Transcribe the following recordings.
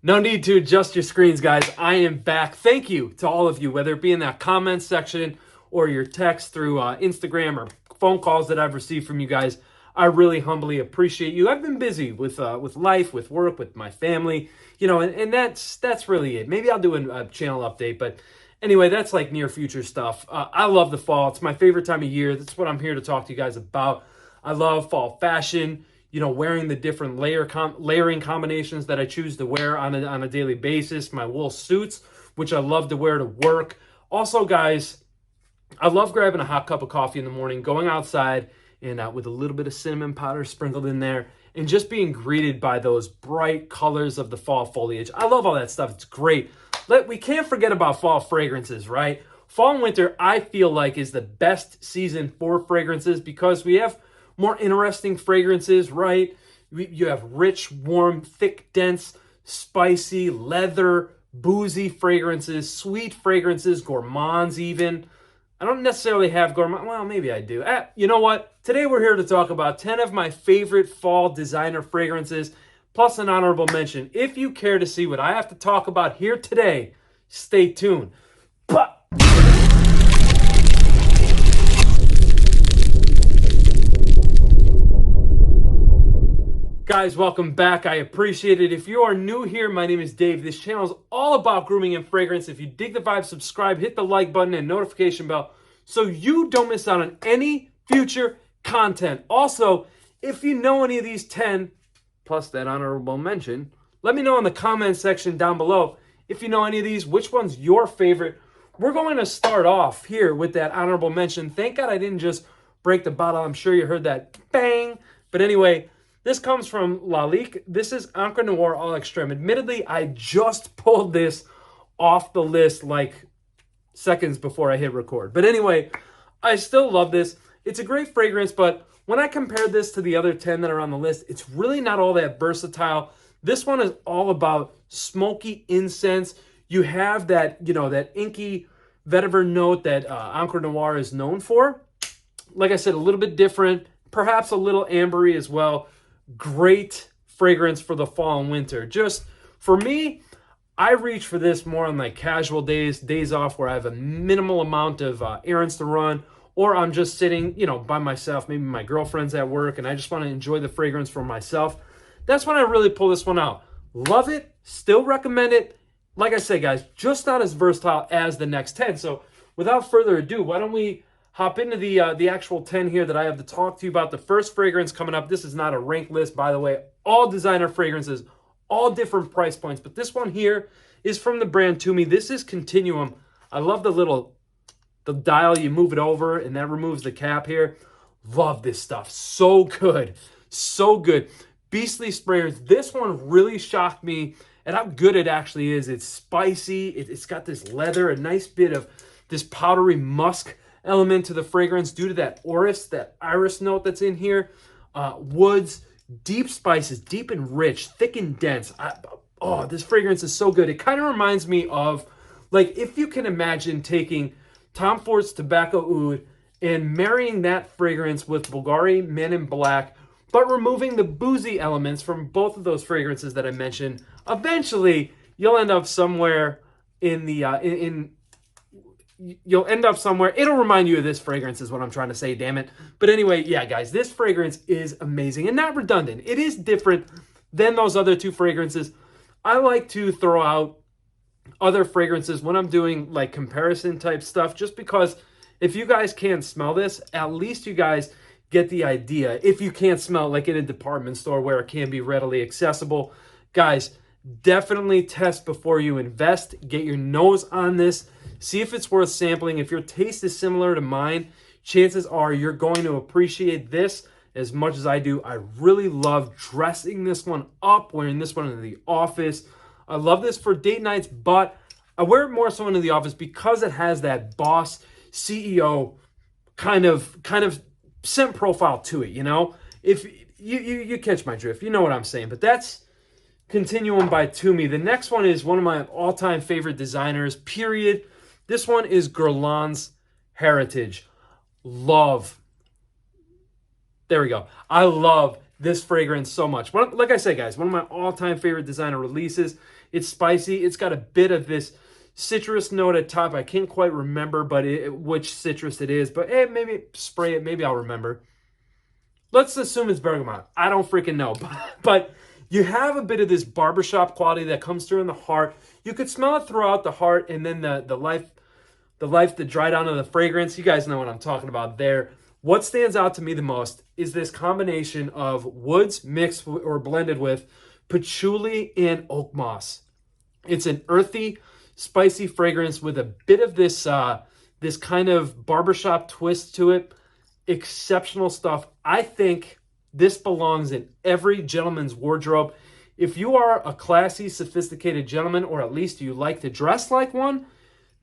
No need to adjust your screens, guys. I am back. Thank you to all of you, whether it be in that comment section or your text through Instagram or phone calls that I've received from you guys. I really humbly appreciate you. I've been busy with life, with work, with my family, and that's really it. Maybe I'll do a channel update, but anyway, that's like near future stuff. I love the fall. It's my favorite time of year. That's what I'm here to talk to you guys about. I love fall fashion. Wearing the different layering combinations that I choose to wear on a daily basis. My wool suits, which I love to wear to work. Also, guys, I love grabbing a hot cup of coffee in the morning, going outside, and with a little bit of cinnamon powder sprinkled in there, and just being greeted by those bright colors of the fall foliage. I love all that stuff. It's great. We can't forget about fall fragrances, right? Fall and winter, I feel like, is the best season for fragrances because we have more interesting fragrances, right? You have rich, warm, thick, dense, spicy, leather, boozy fragrances, sweet fragrances, gourmands even. I don't necessarily have gourmand. Well, maybe I do. You know what? Today we're here to talk about 10 of my favorite fall designer fragrances, plus an honorable mention. If you care to see what I have to talk about here today, stay tuned. But guys, welcome back. I appreciate it. If you are new here, my name is Dave. This channel is all about grooming and fragrance. If you dig the vibe, subscribe, hit the like button and notification bell so you don't miss out on any future content. Also, if you know any of these 10, plus that honorable mention, let me know in the comment section down below. If you know any of these, which one's your favorite? We're going to start off here with that honorable mention. Thank God I didn't just break the bottle. I'm sure you heard that bang. But anyway, this comes from Lalique. This is Encre Noire All Extreme. Admittedly, I just pulled this off the list like seconds before I hit record. But anyway, I still love this. It's a great fragrance, but when I compare this to the other 10 that are on the list, it's really not all that versatile. This one is all about smoky incense. You have that, that inky vetiver note that Encre Noire is known for. Like I said, a little bit different, perhaps a little ambery as well. Great fragrance for the fall and winter. Just for me, I reach for this more on like casual days off where I have a minimal amount of errands to run, or I'm just sitting, by myself. Maybe my girlfriend's at work and I just want to enjoy the fragrance for myself. That's when I really pull this one out. Love it. Still recommend it. Like I said, guys, just not as versatile as the next 10. So without further ado, why don't we hop into the actual 10 here that I have to talk to you about. The first fragrance coming up, this is not a rank list, by the way. All designer fragrances, all different price points. But this one here is from the brand Tumi. This is Continuum. I love the dial. You move it over, and that removes the cap here. Love this stuff. So good. So good. Beastly sprayers. This one really shocked me at how good it actually is. It's spicy. It's got this leather, a nice bit of this powdery musk element to the fragrance due to that iris note that's in here. Woods, deep spices, deep and rich, thick and dense. This fragrance is so good. It kind of reminds me of, like, if you can imagine taking Tom Ford's Tobacco Oud and marrying that fragrance with Bulgari Men in Black, but removing the boozy elements from both of those fragrances that I mentioned. Eventually, you'll end up somewhere you'll end up somewhere. It'll remind you of this fragrance is what I'm trying to say, damn it. But anyway, yeah, guys, this fragrance is amazing and not redundant. It is different than those other two fragrances. I like to throw out other fragrances when I'm doing like comparison type stuff, just because if you guys can't smell this, at least you guys get the idea. If you can't smell it like in a department store where it can be readily accessible, guys, definitely test before you invest. Get your nose on this. See if it's worth sampling. If your taste is similar to mine, chances are you're going to appreciate this as much as I do. I really love dressing this one up, wearing this one in the office. I love this for date nights, but I wear it more so into the office because it has that boss CEO kind of scent profile to it, If you catch my drift, you know what I'm saying. But that's Continuum by Tumi. The next one is one of my all-time favorite designers, period. This one is Guerlain's Héritage. There we go. I love this fragrance so much. Like I said, guys, one of my all-time favorite designer releases. It's spicy. It's got a bit of this citrus note at top. I can't quite remember which citrus it is, but maybe spray it. Maybe I'll remember. Let's assume it's bergamot. I don't freaking know. But you have a bit of this barbershop quality that comes through in the heart. You could smell it throughout the heart, and then the dry down of the fragrance. You guys know what I'm talking about there. What stands out to me the most is this combination of woods mixed or blended with patchouli and oak moss. It's an earthy, spicy fragrance with a bit of this this kind of barbershop twist to it. Exceptional stuff. I think this belongs in every gentleman's wardrobe. If you are a classy, sophisticated gentleman, or at least you like to dress like one,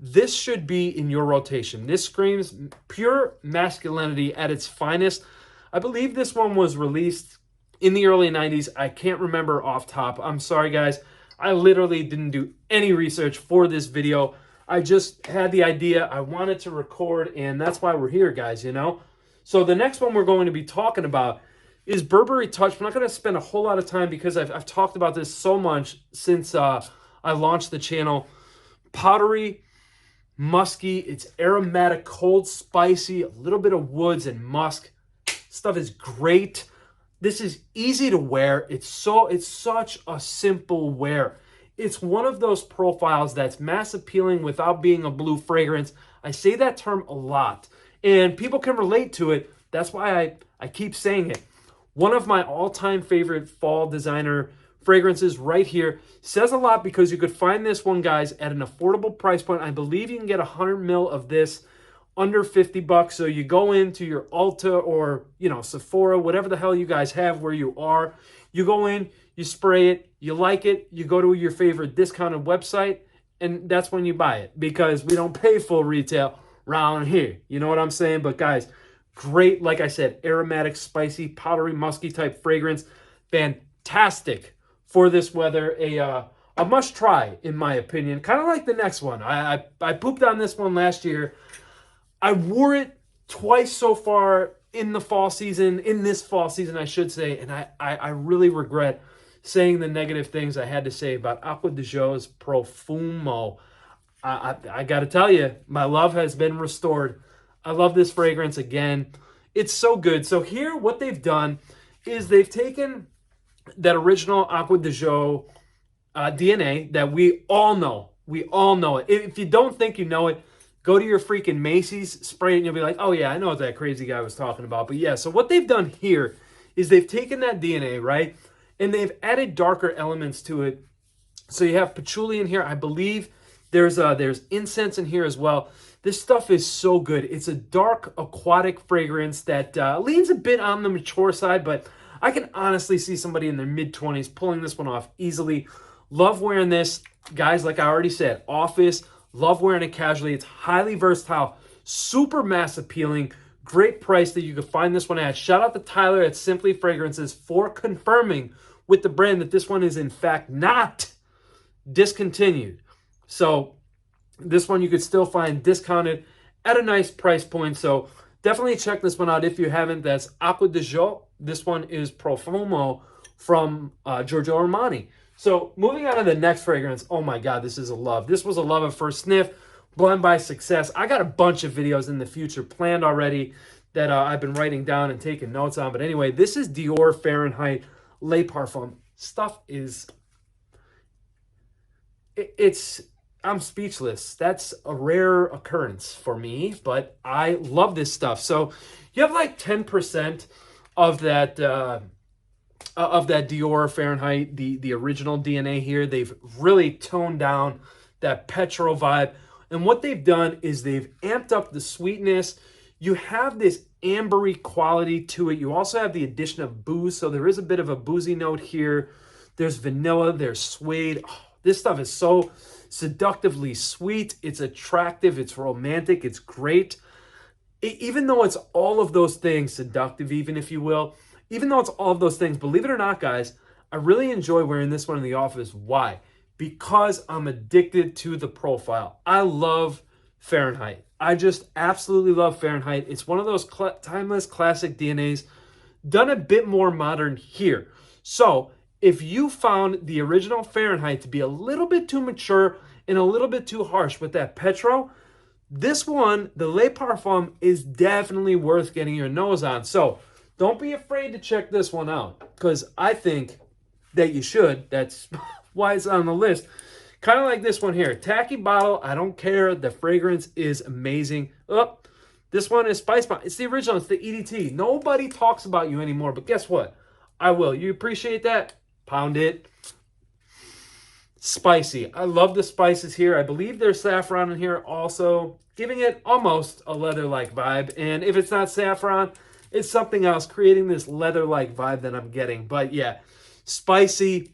this should be in your rotation. This screams pure masculinity at its finest. I believe this one was released in the early 90s. I can't remember off top. I'm sorry, guys. I literally didn't do any research for this video. I just had the idea. I wanted to record, and that's why we're here, guys, you know? So the next one we're going to be talking about is Burberry Touch. I'm not going to spend a whole lot of time because I've talked about this so much since I launched the channel. Powdery, musky, it's aromatic, cold, spicy, a little bit of woods and musk. Stuff is great. This is easy to wear. It's such a simple wear. It's one of those profiles that's mass appealing without being a blue fragrance. I say that term a lot, and people can relate to it. That's why I keep saying it. One of my all-time favorite fall designer fragrances right here. Says a lot because you could find this one, guys, at an affordable price point. I believe you can get 100 ml of this under 50 bucks. So you go into your Ulta or, you know, Sephora, whatever the hell you guys have where you are. You go in, you spray it, you like it, you go to your favorite discounted website, and that's when you buy it because we don't pay full retail around here. You know what I'm saying? But guys, great, like I said, aromatic, spicy, powdery, musky type fragrance. Fantastic for this weather. A must try, in my opinion. Kind of like the next one. I pooped on this one last year. I wore it twice so far in this fall season, I should say, and I really regret saying the negative things I had to say about Acqua di Parma's Profumo. I got to tell you, my love has been restored. I love this fragrance again. It's so good. So here, what they've done is they've taken that original Acqua di Parma DNA that we all know. We all know it. If you don't think you know it, go to your freaking Macy's, spray it, and you'll be like, oh yeah, I know what that crazy guy was talking about. But yeah, so what they've done here is they've taken that DNA, right, and they've added darker elements to it. So you have patchouli in here. I believe there's incense in here as well. This stuff is so good. It's a dark aquatic fragrance that leans a bit on the mature side, but I can honestly see somebody in their mid-20s pulling this one off easily. Love wearing this, guys, like I already said, office. Love wearing it casually. It's highly versatile, super mass appealing, great price that you can find this one at. Shout out to Tyler at Simply Fragrances for confirming with the brand that this one is in fact not discontinued. So this one you could still find discounted at a nice price point. So definitely check this one out if you haven't. That's Acqua di Parma. This one is Profumo from Giorgio Armani. So moving on to the next fragrance. Oh my God, this is a love. This was a love at first sniff. Blend by Success. I got a bunch of videos in the future planned already that I've been writing down and taking notes on. But anyway, this is Dior Fahrenheit Le Parfum. Stuff is... I'm speechless. That's a rare occurrence for me, but I love this stuff. So you have like 10% of that Dior Fahrenheit, the original DNA here. They've really toned down that petrol vibe. And what they've done is they've amped up the sweetness. You have this ambery quality to it. You also have the addition of booze. So there is a bit of a boozy note here. There's vanilla, there's suede. Oh, this stuff is so seductively sweet. It's attractive. It's romantic. It's great. Even though it's all of those things, seductive even, if you will, even though it's all of those things, believe it or not, guys, I really enjoy wearing this one in the office. Why? Because I'm addicted to the profile. I love Fahrenheit. I just absolutely love Fahrenheit. It's one of those timeless classic DNAs done a bit more modern here. So if you found the original Fahrenheit to be a little bit too mature and a little bit too harsh with that Petro, this one, the Le Parfum, is definitely worth getting your nose on. So don't be afraid to check this one out, because I think that you should. That's why it's on the list. Kind of like this one here. Tacky bottle. I don't care. The fragrance is amazing. Oh, this one is Spicebomb. It's the original. It's the EDT. Nobody talks about you anymore, but guess what? I will. You appreciate that? Pound it. Spicy. I love the spices here. I believe there's saffron in here also, giving it almost a leather-like vibe. And if it's not saffron, it's something else, creating this leather-like vibe that I'm getting. But yeah, spicy.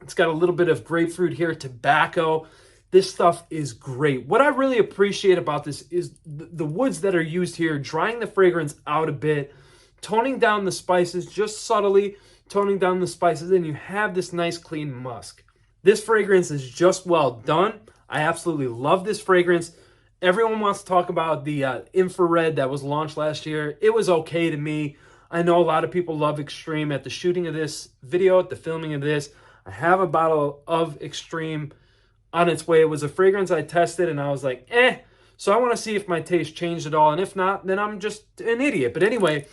It's got a little bit of grapefruit here, tobacco. This stuff is great. What I really appreciate about this is the woods that are used here, drying the fragrance out a bit, toning down the spices, just subtly toning down the spices, and you have this nice clean musk. This fragrance is just well done. I absolutely love this fragrance. Everyone wants to talk about the infrared that was launched last year. It was okay to me. I know a lot of people love Extreme. At the shooting of this video, at the filming of this, I have a bottle of Extreme on its way. It was a fragrance I tested and I was like, eh. So I want to see if my taste changed at all. And if not, then I'm just an idiot. But anyway,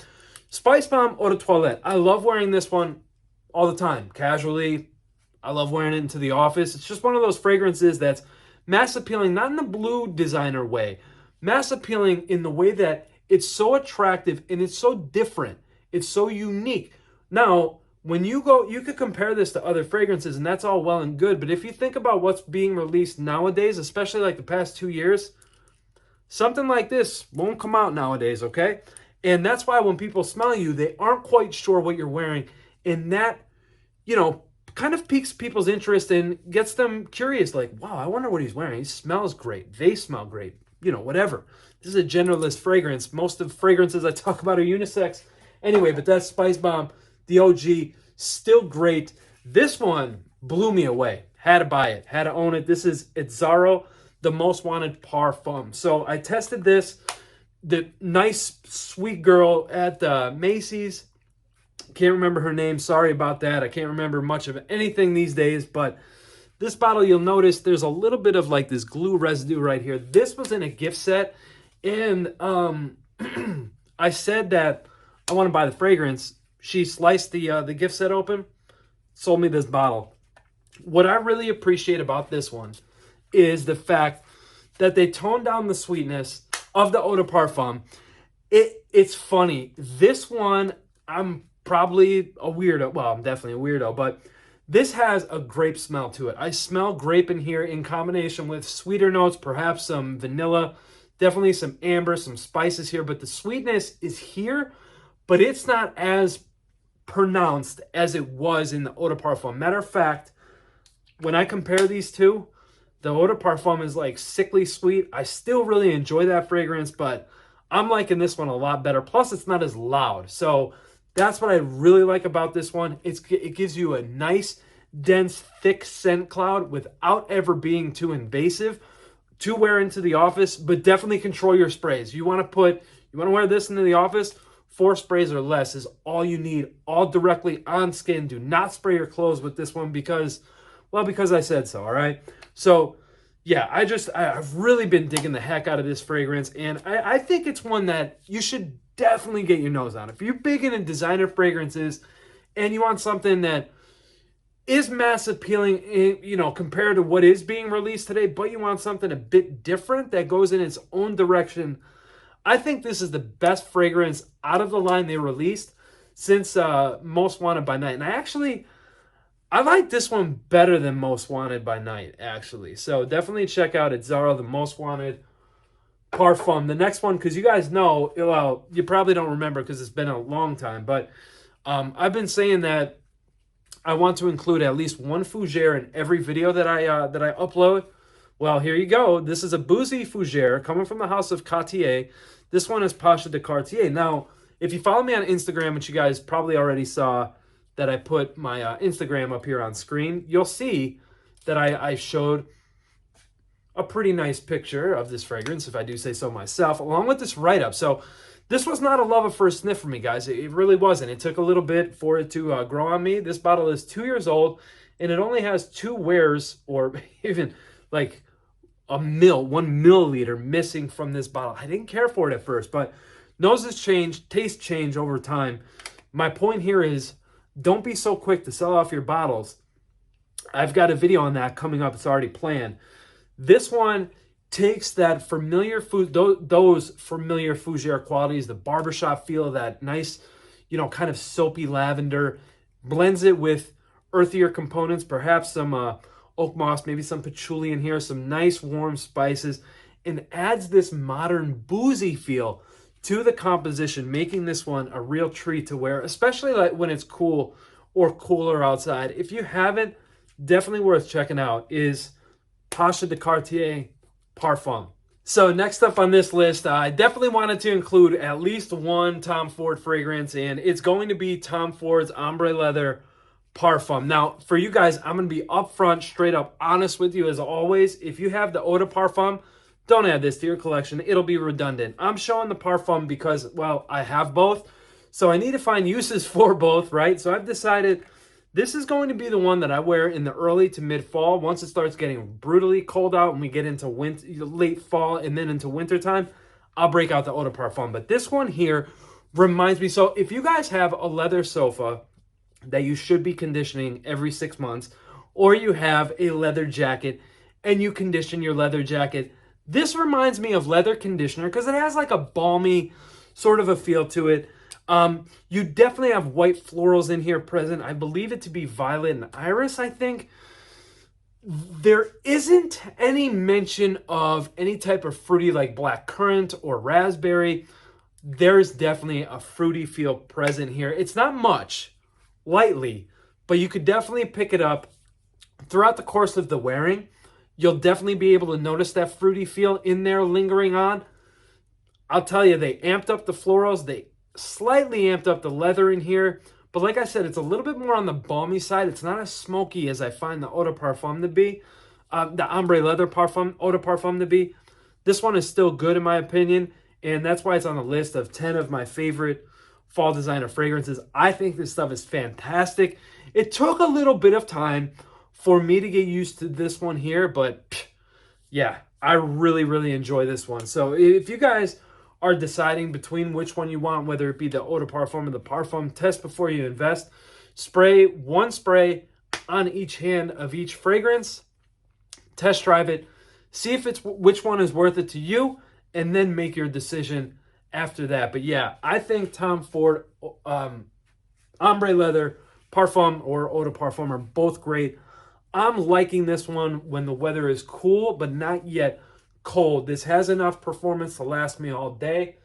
Spicebomb Eau de Toilette. I love wearing this one all the time, casually. I love wearing it into the office. It's just one of those fragrances that's mass appealing, not in the blue designer way. Mass appealing in the way that it's so attractive and it's so different. It's so unique. Now, when you go, you could compare this to other fragrances and that's all well and good. But if you think about what's being released nowadays, especially like the past 2 years, something like this won't come out nowadays, okay? And that's why when people smell you, they aren't quite sure what you're wearing. And that, you know, kind of piques people's interest and gets them curious. Like, wow, I wonder what he's wearing. He smells great. They smell great. You know, whatever. This is a genderless fragrance. Most of the fragrances I talk about are unisex. Anyway, but that's Spicebomb, the OG. Still great. This one blew me away. Had to buy it. Had to own it. This is Azzaro, the most wanted parfum. So I tested this. The nice, sweet girl at Macy's. Can't remember her name. Sorry about that. I can't remember much of anything these days. But this bottle, you'll notice there's a little bit of like this glue residue right here. This was in a gift set. And I said that I want to buy the fragrance. She sliced the gift set open, sold me this bottle. What I really appreciate about this one is the fact that they toned down the sweetness of the eau de parfum. It's funny. This one, I'm probably a weirdo. Well, I'm definitely a weirdo, but this has a grape smell to it. I smell grape in here in combination with sweeter notes, perhaps some vanilla, definitely some amber, some spices here, but the sweetness is here, but it's not as pronounced as it was in the eau de parfum. Matter of fact, when I compare these two, the eau de parfum is like sickly sweet. I still really enjoy that fragrance, but I'm liking this one a lot better. Plus, it's not as loud. So that's what I really like about this one. It gives you a nice, dense, thick scent cloud without ever being too invasive to wear into the office, but definitely control your sprays. You want to wear this into the office, 4 sprays or less is all you need, all directly on skin. Do not spray your clothes with this one because I said so, all right? So, yeah, I've really been digging the heck out of this fragrance, and I think it's one that you should definitely get your nose on. If you're big into designer fragrances and you want something that is mass appealing, you know, compared to what is being released today, but you want something a bit different that goes in its own direction, I think this is the best fragrance out of the line they released since Most Wanted by Night. And I like this one better than Most Wanted by Night, actually. So definitely check out Azzaro, the Most Wanted Parfum. The next one, because you guys know, well, you probably don't remember because it's been a long time, but I've been saying that I want to include at least one fougere in every video that I upload. Well, here you go. This is a boozy fougere coming from the house of Cartier. This one is Pasha de Cartier. Now, if you follow me on Instagram, which you guys probably already saw that I put my Instagram up here on screen, you'll see that I showed a pretty nice picture of this fragrance, if I do say so myself, along with this write-up. So This was not a love at first sniff for me, guys. It really wasn't. It took a little bit for it to grow on me. This bottle is 2 years old, and it only has 2 wears, or even like 1 milliliter missing from this bottle. I didn't care for it at first, but noses change, tastes change over time. My point here is, don't be so quick to sell off your bottles. I've got a video on that coming up. It's already planned. This one takes that familiar food, those familiar fougere qualities, the barbershop feel, that nice, you know, kind of soapy lavender, blends it with earthier components, perhaps some oak moss, maybe some patchouli in here, some nice warm spices, and adds this modern boozy feel to the composition, making this one a real treat to wear, especially like when it's cool or cooler outside. If you haven't, definitely worth checking out is Pasha de Cartier Parfum. So next up on this list, I definitely wanted to include at least one Tom Ford fragrance, and it's going to be Tom Ford's Ombré Leather Parfum. Now, for you guys, I'm going to be upfront, straight up honest with you as always. If you have the Eau de Parfum, don't add this to your collection. It'll be redundant. I'm showing the Parfum because, well, I have both, so I need to find uses for both, right? So I've decided this is going to be the one that I wear in the early to mid-fall. Once it starts getting brutally cold out and we get into winter, late fall and then into winter time, I'll break out the Eau de Parfum. But this one here reminds me, so if you guys have a leather sofa that you should be conditioning every 6 months, or you have a leather jacket and you condition your leather jacket, this reminds me of leather conditioner because it has like a balmy sort of a feel to it. You definitely have white florals in here present. I believe it to be violet and iris, I think. There isn't any mention of any type of fruity like black currant or raspberry. There's definitely a fruity feel present here. It's not much, lightly, but you could definitely pick it up throughout the course of the wearing. You'll definitely be able to notice that fruity feel in there lingering on. I'll tell you, they amped up the florals. They slightly amped up the leather in here. But like I said, it's a little bit more on the balmy side. It's not as smoky as I find the Eau de Parfum to be. The Ombré Leather Parfum, Eau de Parfum to be. This one is still good in my opinion. And that's why it's on the list of 10 of my favorite fall designer fragrances. I think this stuff is fantastic. It took a little bit of time for me to get used to this one here. But yeah, I really, really enjoy this one. So if you guys are deciding between which one you want, whether it be the Eau de Parfum or the Parfum, test before you invest. Spray one spray on each hand of each fragrance. Test drive it. See if it's which one is worth it to you, and then make your decision after that. But yeah, I think Tom Ford Ombré Leather Parfum or Eau de Parfum are both great. I'm liking this one when the weather is cool, but not yet cold. This has enough performance to last me all day,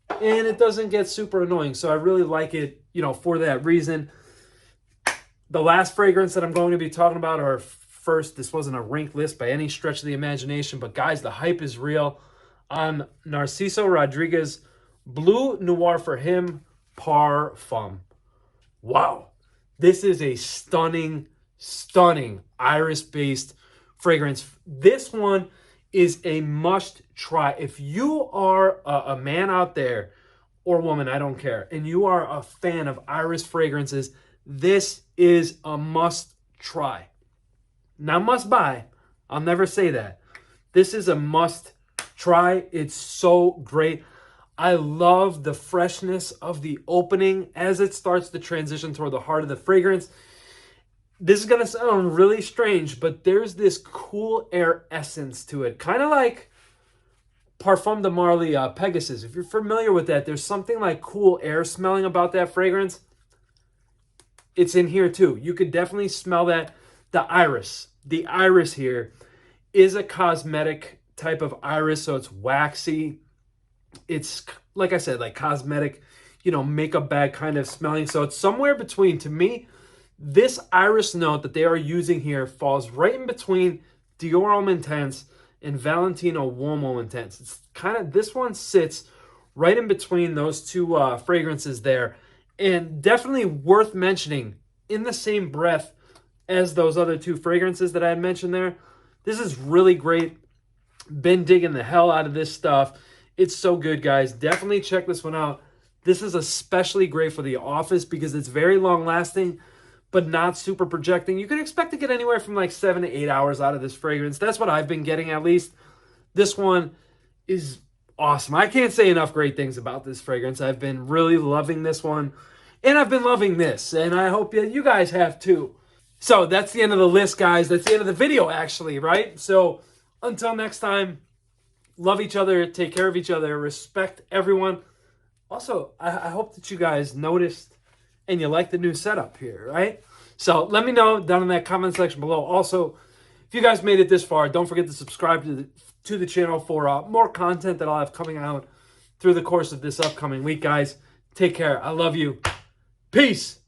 and it doesn't get super annoying. So I really like it, you know, for that reason. The last fragrance that I'm going to be talking about are first, this wasn't a ranked list by any stretch of the imagination, but guys, the hype is real on Narciso Rodriguez Bleu Noire for him Parfum. Wow. This is a stunning, stunning iris-based fragrance. This one is a must try. If you are a man out there or woman, I don't care, and you are a fan of iris fragrances, this is a must try. Not must buy. I'll never say that. This is a must try. It's so great. I love the freshness of the opening as it starts to transition toward the heart of the fragrance. This is going to sound really strange, but there's this cool air essence to it. Kind of like Parfum de Marly Pegasus. If you're familiar with that, there's something like cool air smelling about that fragrance. It's in here too. You could definitely smell that. The iris here is a cosmetic type of iris, so it's waxy. It's, like I said, like cosmetic, you know, makeup bag kind of smelling. So it's somewhere between, to me, this iris note that they are using here falls right in between Dior Homme Intense and Valentino Uomo Intense. It's kind of, this one sits right in between those two fragrances there. And definitely worth mentioning in the same breath as those other two fragrances that I had mentioned there. This is really great. Been digging the hell out of this stuff. It's so good, guys. Definitely check this one out. This is especially great for the office because it's very long lasting, but not super projecting. You can expect to get anywhere from like 7 to 8 hours out of this fragrance. That's what I've been getting, at least. This one is awesome. I can't say enough great things about this fragrance. I've been really loving this one, and I've been loving this, and I hope you guys have too. So that's the end of the list, guys. That's the end of the video, actually, right? So until next time, love each other, take care of each other, respect everyone. Also, I hope that you guys noticed and you like the new setup here, right? So let me know down in that comment section below. Also, if you guys made it this far, don't forget to subscribe to the channel for more content that I'll have coming out through the course of this upcoming week, guys. Take care. I love you. Peace.